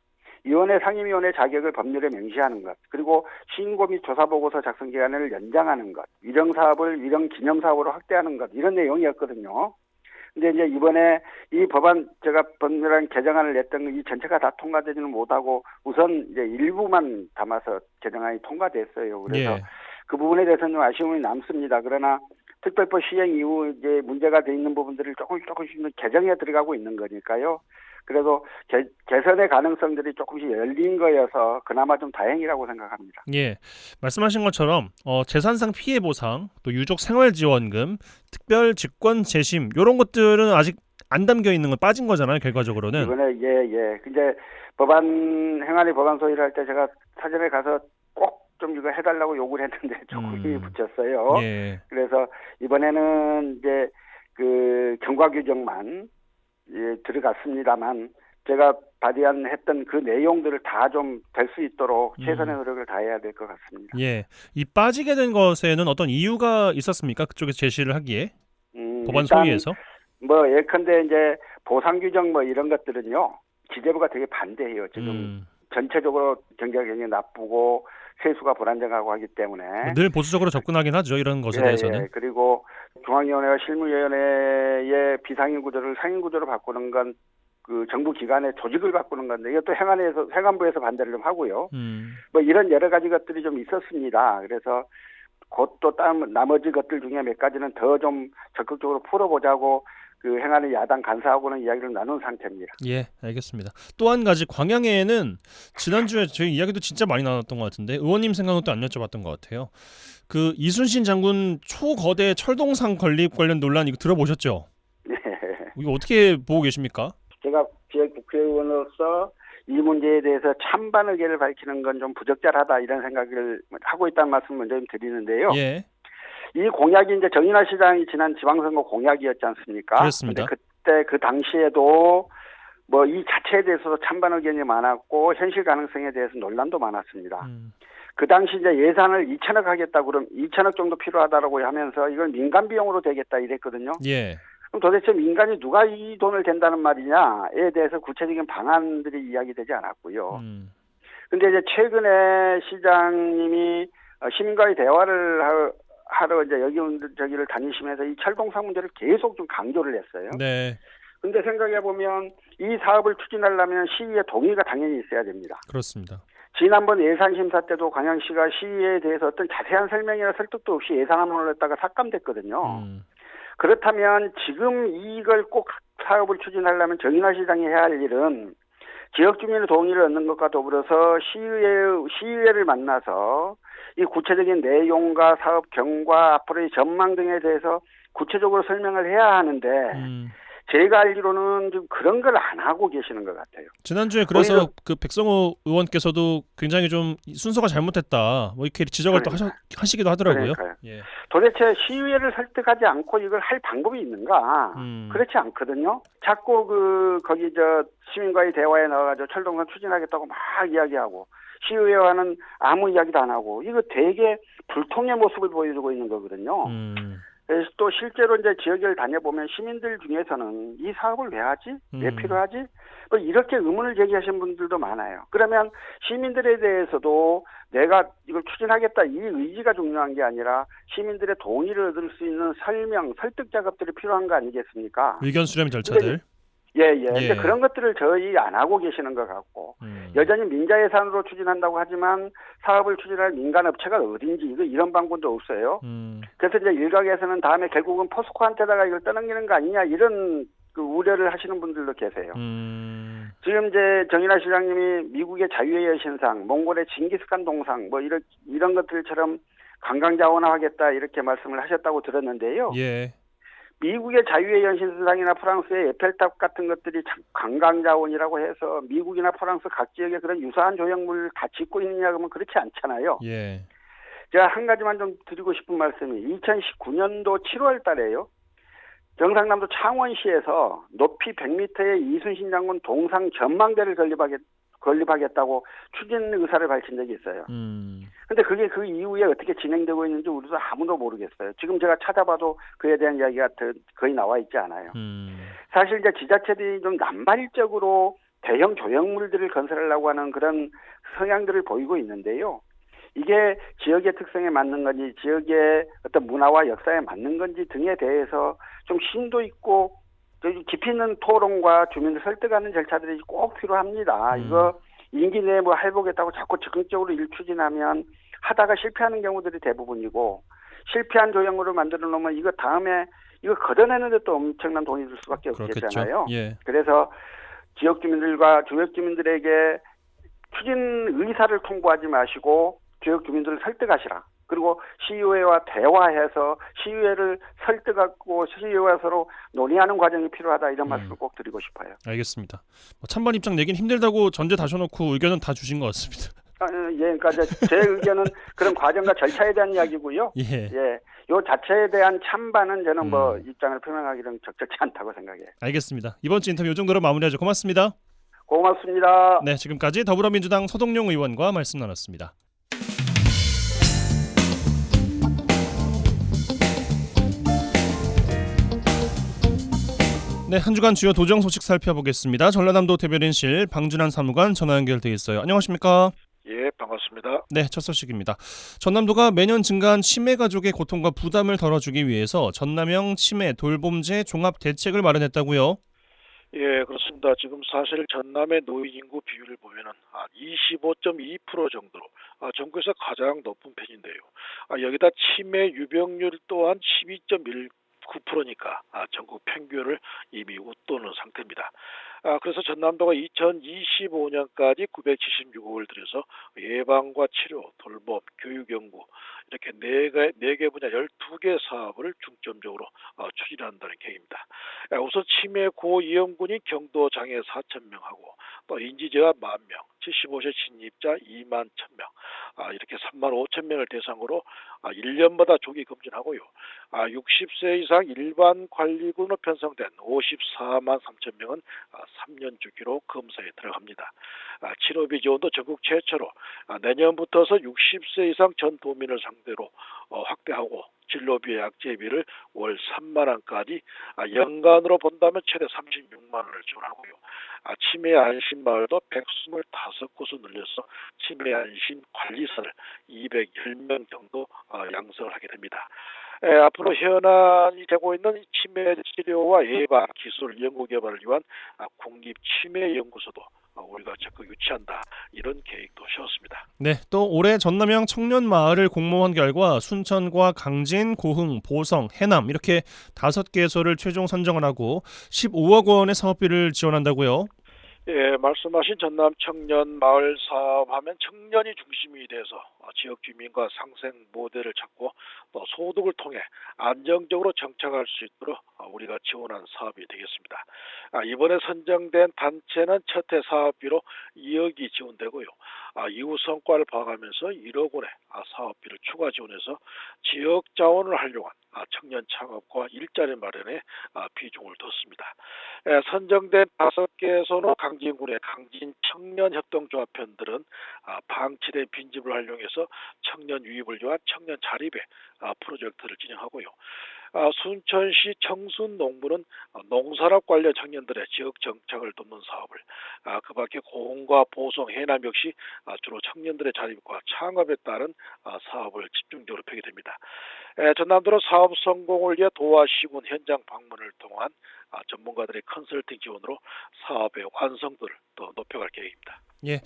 위원회 상임위원회 자격을 법률에 명시하는 것, 그리고 신고 및 조사보고서 작성 기간을 연장하는 것, 위령사업을 위령기념사업으로 확대하는 것 이런 내용이었거든요. 근데 이제 이번에 이 제가 법률안 개정안을 냈던 이 전체가 다 통과되지는 못하고 우선 이제 일부만 담아서 개정안이 통과됐어요. 그래서 예. 그 부분에 대해서는 좀 아쉬움이 남습니다. 그러나 특별법 시행 이후 이제 문제가 돼 있는 부분들을 조금씩 개정에 들어가고 있는 거니까요. 그래도 개선의 가능성들이 조금씩 열린 거여서 그나마 좀 다행이라고 생각합니다. 예, 말씀하신 것처럼 재산상 피해 보상, 또 유족 생활지원금, 특별 직권 재심 이런 것들은 아직 안 담겨 있는 건 빠진 거잖아요. 결과적으로는. 이번에 이제 행안위 법안 소위를 할 때 제가 사전에 가서 꼭 좀 이거 해달라고 요구를 했는데 조금 힘이 붙였어요. 예. 그래서 이번에는 이제 그 경과 규정만 들어갔습니다만 제가 했던 그 내용들을 다 좀 될 수 있도록 최선의 노력을 다해야 될 것 같습니다. 예, 이 빠지게 된 것에는 어떤 이유가 있었습니까? 그쪽에서 제시를 하기에 법안 소위에서? 예컨대 이제 보상 규정 이런 것들은요 기재부가 되게 반대해요. 지금 전체적으로 경제가 굉장히 나쁘고 세수가 불안정하고 하기 때문에 늘 보수적으로 접근하긴 하죠. 이런 것에 대해서는. 예. 그리고 중앙위원회와 실무위원회의 비상임 구조를 상임 구조로 바꾸는 건 그 정부 기관의 조직을 바꾸는 건데 이것도 행안부에서 반대를 좀 하고요. 이런 여러 가지 것들이 좀 있었습니다. 그래서 곧 또 나머지 것들 중에 몇 가지는 더 좀 적극적으로 풀어보자고 그 행안위 야당 간사하고는 이야기를 나눈 상태입니다. 예, 알겠습니다. 또 한 가지 광양에는 지난주에 저희 이야기도 진짜 많이 나눴던 것 같은데 의원님 생각은 또 안 여쭤봤던 것 같아요. 그 이순신 장군 초거대 철동상 건립 관련 논란 이거 들어보셨죠? 네. 이거 어떻게 보고 계십니까? 제가 지역 국회의원으로서 이 문제에 대해서 찬반 의견을 밝히는 건 좀 부적절하다 이런 생각을 하고 있다는 말씀을 먼저 드리는데요. 예. 이 공약이 이제 정인화 시장이 지난 지방선거 공약이었지 않습니까? 그렇습니다. 근데 그때 그 당시에도 이 자체에 대해서도 찬반 의견이 많았고 현실 가능성에 대해서 논란도 많았습니다. 그 당시 이제 예산을 2천억 하겠다 그럼 2천억 정도 필요하다라고 하면서 이걸 민간 비용으로 되겠다 이랬거든요. 예. 그럼 도대체 민간이 누가 이 돈을 댄다는 말이냐에 대해서 구체적인 방안들이 이야기되지 않았고요. 근데 이제 최근에 시장님이 시민과의 대화를 하러 이제 여기를 다니시면서 이 철동상 문제를 계속 좀 강조를 했어요. 네. 근데 생각해 보면 이 사업을 추진하려면 시의회 동의가 당연히 있어야 됩니다. 그렇습니다. 지난번 예산 심사 때도 광양시가 시의회에 대해서 어떤 자세한 설명이나 설득도 없이 예산안을 냈다가 삭감됐거든요. 그렇다면 지금 이걸 꼭 사업을 추진하려면 정인화 시장이 해야 할 일은 지역 주민의 동의를 얻는 것과 더불어서 시의회를 만나서 이 구체적인 내용과 사업 경과 앞으로의 전망 등에 대해서 구체적으로 설명을 해야 하는데 제가 알기로는 좀 그런 걸 안 하고 계시는 것 같아요. 지난주에 그래서 그 백성호 의원께서도 굉장히 좀 순서가 잘못됐다 이렇게 지적을 또 하시기도 하더라고요. 예. 도대체 시의회를 설득하지 않고 이걸 할 방법이 있는가? 그렇지 않거든요. 자꾸 거기 시민과의 대화에 나와가지고 철동상 추진하겠다고 막 이야기하고 시의회와는 아무 이야기도 안 하고 이거 되게 불통의 모습을 보여주고 있는 거거든요. 그래서 또 실제로 이제 지역을 다녀보면 시민들 중에서는 이 사업을 왜 하지? 왜 필요하지? 이렇게 의문을 제기하시는 분들도 많아요. 그러면 시민들에 대해서도 내가 이걸 추진하겠다 이 의지가 중요한 게 아니라 시민들의 동의를 얻을 수 있는 설득 작업들이 필요한 거 아니겠습니까? 의견 수렴 절차들. 근데 그런 것들을 저희 안 하고 계시는 것 같고 여전히 민자 예산으로 추진한다고 하지만 사업을 추진할 민간 업체가 어딘지 이런 방법도 없어요. 그래서 이제 일각에서는 다음에 결국은 포스코한테다가 이걸 떠넘기는 거 아니냐 이런 그 우려를 하시는 분들도 계세요. 지금 이제 정인화 시장님이 미국의 자유의 여신상, 몽골의 징기스칸 동상 이런 것들처럼 관광 자원화하겠다 이렇게 말씀을 하셨다고 들었는데요. 예. 미국의 자유의 여신상이나 프랑스의 에펠탑 같은 것들이 관광 자원이라고 해서 미국이나 프랑스 각 지역에 그런 유사한 조형물을 다 짓고 있느냐 그러면 그렇지 않잖아요. 예. 제가 한 가지만 좀 드리고 싶은 말씀이 2019년도 7월 달에요. 경상남도 창원시에서 높이 100m의 이순신 장군 동상 전망대를 건립하겠다고 추진 의사를 밝힌 적이 있어요. 근데 그게 그 이후에 어떻게 진행되고 있는지 우리도 아무도 모르겠어요. 지금 제가 찾아봐도 그에 대한 이야기가 거의 나와 있지 않아요. 사실 이제 지자체들이 좀 남발적으로 대형 조형물들을 건설하려고 하는 그런 성향들을 보이고 있는데요. 이게 지역의 특성에 맞는 건지 지역의 어떤 문화와 역사에 맞는 건지 등에 대해서 좀 심도 있고 깊이 있는 토론과 주민을 설득하는 절차들이 꼭 필요합니다. 이거 임기 내에 해보겠다고 자꾸 적극적으로 일 추진하면 하다가 실패하는 경우들이 대부분이고 실패한 조형물을 만들어 놓으면 이거 다음에 이거 걷어내는데 또 엄청난 돈이 들 수밖에 없겠잖아요. 예. 그래서 지역 주민들과 지역 주민들에게 추진 의사를 통보하지 마시고 지역 주민들을 설득하시라. 그리고 시의회와 대화해서 시의회를 설득하고 시의회와 서로 논의하는 과정이 필요하다 이런 말씀을 꼭 드리고 싶어요. 알겠습니다. 뭐 찬반 입장 내긴 힘들다고 전제 다셔놓고 의견은 다 주신 것 같습니다. 예, 그러니까 제 의견은 그런 과정과 절차에 대한 이야기고요. 예. 예, 요 자체에 대한 찬반은 저는 뭐 입장을 표명하기는 적절치 않다고 생각해요. 알겠습니다. 이번 주 인터뷰 이 정도로 마무리하죠. 고맙습니다. 고맙습니다. 네, 지금까지 더불어민주당 서동용 의원과 말씀 나눴습니다. 네, 한 주간 주요 도정 소식 살펴보겠습니다. 전라남도 대변인실 방준환 사무관 전화 연결돼 있어요. 안녕하십니까? 예, 반갑습니다. 네, 첫 소식입니다. 전남도가 매년 증가한 치매 가족의 고통과 부담을 덜어주기 위해서 전남형 치매 돌봄제 종합 대책을 마련했다고요? 예, 그렇습니다. 지금 사실 전남의 노인 인구 비율을 보면은 25.2% 정도로 전국에서 가장 높은 편인데요. 여기다 치매 유병률 또한 12.19%니까 전국 평균을 이미 웃도는 상태입니다. 그래서 전남도가 2025년까지 976억을 들여서 예방과 치료, 돌봄, 교육 연구 이렇게 네 개 분야 12개 사업을 중점적으로 추진한다는 계획입니다. 우선 치매 고위험군인 경도 장애 4,000명하고 또 인지재가 10,000명, 75세 진입자 2만 1,000명, 이렇게 3만 5천 명을 대상으로 1년마다 조기 검진하고요. 60세 이상 일반 관리군으로 편성된 54만 3천 명은 3년 주기로 검사에 들어갑니다. 치료비 지원도 전국 최초로 내년부터서 60세 이상 전 도민을 상대로 확대하고 진료비 약제비를 월 3만 원까지 연간으로 본다면 최대 36만 원을 지원하고요. 치매 안심 마을도 125곳을 늘려서 치매 안심 관리사를 210명 정도 양성을 하게 됩니다. 앞으로 현안이 되고 있는 치매 치료와 예방 기술 연구 개발을 위한 국립 치매 연구소도 우리가 적극 유치한다 이런 계획도 세웠습니다. 네, 또 올해 전남형 청년 마을을 공모한 결과 순천과 강진, 고흥, 보성, 해남 이렇게 5개소를 최종 선정을 하고 15억 원의 사업비를 지원한다고요? 예, 말씀하신 전남 청년 마을 사업하면 청년이 중심이 돼서 지역 주민과 상생 모델을 찾고 또 소득을 통해 안정적으로 정착할 수 있도록 우리가 지원한 사업이 되겠습니다. 이번에 선정된 단체는 첫 해 사업비로 2억이 지원되고요. 이후 성과를 봐가면서 1억 원의 사업비를 추가 지원해서 지역 자원을 활용한 청년 창업과 일자리 마련에 비중을 뒀습니다. 선정된 5개소는 강진군의 강진 청년협동조합편들은 방치된 빈집을 활용해서 청년 유입을 위한 청년 자립의 프로젝트를 진행하고요. 순천시 청순농부는 농산업 관련 청년들의 지역 정착을 돕는 사업을, 그밖에 고흥과 보성, 해남 역시 주로 청년들의 자립과 창업에 따른 사업을 집중적으로 펴게 됩니다. 전남도는 사업 성공을 위해 도와 시군 현장 방문을 통한 전문가들의 컨설팅 지원으로 사업의 완성도를 더 높여갈 계획입니다. 예,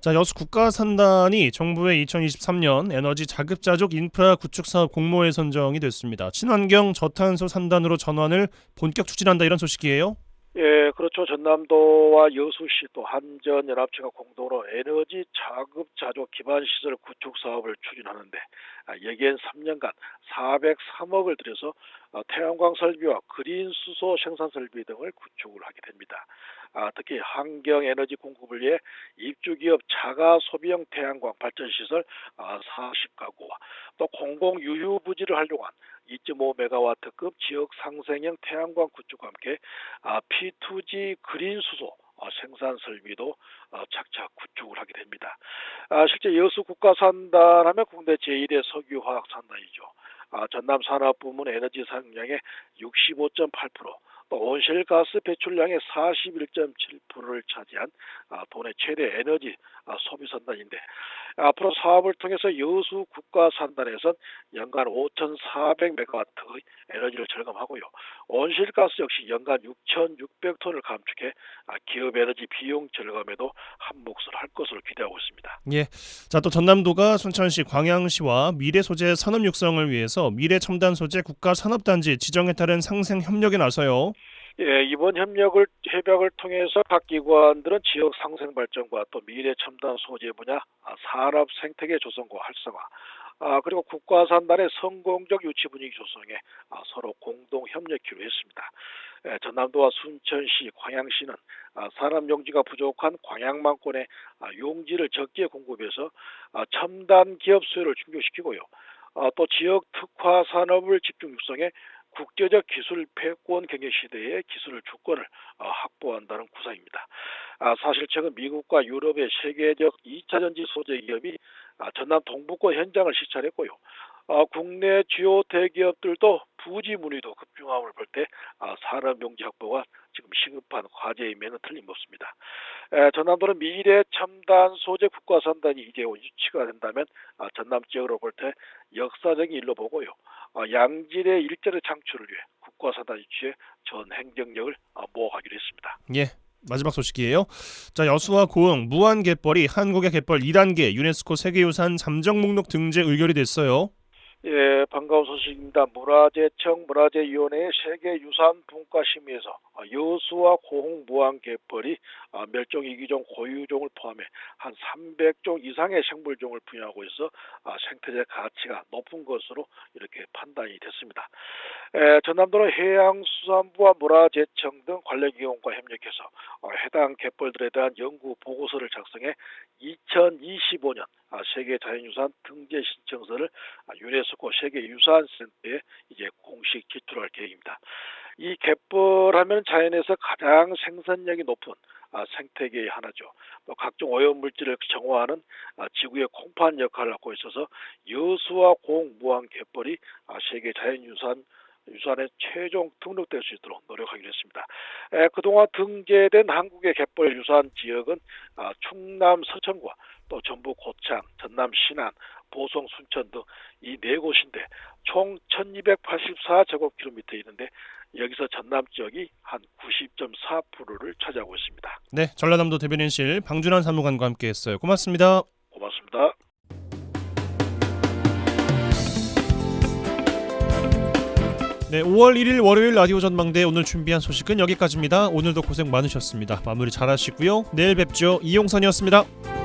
자 여수 국가산단이 정부의 2023년 에너지 자급자족 인프라 구축 사업 공모에 선정이 됐습니다. 친환경 저탄소 산단으로 전환을 본격 추진한다 이런 소식이에요? 예, 그렇죠. 전남도와 여수시 또 한전연합체가 공동으로 에너지 자급자족 기반 시설 구축 사업을 추진하는데 여기엔 3년간 403억을 들여서 태양광 설비와 그린 수소 생산 설비 등을 구축을 하게 됩니다. 특히 환경 에너지 공급을 위해 입주기업 자가 소비형 태양광 발전 시설 40가구와 또 공공 유휴 부지를 활용한 2.5메가와트급 지역 상생형 태양광 구축과 함께 P2G 그린 수소 생산 설비도 착착 구축을 하게 됩니다. 실제 여수 국가산단하면 국내 제1의 석유화학 산단이죠. 전남 산업부문 에너지 사용량의 65.8%, 또 온실가스 배출량의 41.7%를 차지한 도내 최대 에너지 소비 선단인데 앞으로 사업을 통해서 여수 국가 산단에선 연간 5,400메가와트의 에너지를 절감하고요. 온실가스 역시 연간 6,600톤을 감축해 기업 에너지 비용 절감에도 한 몫을 할 것으로 기대하고 있습니다. 예. 자, 또 전남도가 순천시, 광양시와 미래 소재 산업 육성을 위해서 미래 첨단 소재 국가 산업단지 지정에 따른 상생 협력에 나서요. 예, 이번 협약을 통해서 각 기관들은 지역 상생 발전과 또 미래 첨단 소재 분야 산업 생태계 조성과 활성화, 그리고 국가 산단의 성공적 유치 분위기 조성에 서로 공동 협력키로 했습니다. 전남도와 순천시, 광양시는 산업 용지가 부족한 광양만권의 용지를 적게 공급해서 첨단 기업 수요를 충족시키고요. 또 지역 특화 산업을 집중 육성해 국제적 기술 패권 경쟁 시대의 기술 주권을 확보한다는 구상입니다. 사실 최근 미국과 유럽의 세계적 2차 전지 소재 기업이 전남 동북권 현장을 시찰했고요. 국내 주요 대기업들도 부지 문의도 급증함을 볼 때 산업용지 확보가 지금 시급한 과제임에는 틀림없습니다. 전남도는 미래 첨단 소재 국가산단이 이제 유치가 된다면 전남 지역으로 볼 때 역사적인 일로 보고요. 양질의 일자리 창출을 위해 국가산단 유치에 전 행정력을 모아가기로 했습니다. 예. 마지막 소식이에요. 자, 여수와 고흥, 무안 갯벌이 한국의 갯벌 2단계 유네스코 세계유산 잠정 목록 등재 의결이 됐어요. 예, 반가운 소식입니다. 문화재청 문화재위원회의 세계유산 분과심의에서 여수와 고흥 무안 갯벌이 멸종위기종 고유종을 포함해 한 300종 이상의 생물종을 분야하고 있어 생태계 가치가 높은 것으로 이렇게 판단이 됐습니다. 전남도는 해양수산부와 문화재청 등 관련기관과 협력해서 해당 갯벌들에 대한 연구 보고서를 작성해 2025년 세계자연유산 등재 신청서를 유네스코 세계유산센터에 이제 공식 제출할 계획입니다. 이 갯벌하면 자연에서 가장 생산력이 높은 생태계의 하나죠. 또 각종 오염물질을 정화하는 지구의 콩판 역할을 하고 있어서 여수와 고흥 무안 갯벌이 세계 자연유산에 최종 등록될 수 있도록 노력하기로 했습니다. 그동안 등재된 한국의 갯벌 유산 지역은 충남 서천과 또 전북 고창, 전남 신안, 보성 순천 등 이 네 곳인데 총 1284제곱킬로미터 있는데 여기서 전남 지역이 한 90.4%를 차지하고 있습니다. 네, 전라남도 대변인실 방준환 사무관과 함께했어요. 고맙습니다. 고맙습니다. 네, 5월 1일 월요일 라디오 전망대 오늘 준비한 소식은 여기까지입니다. 오늘도 고생 많으셨습니다. 마무리 잘하시고요. 내일 뵙죠. 이용선이었습니다.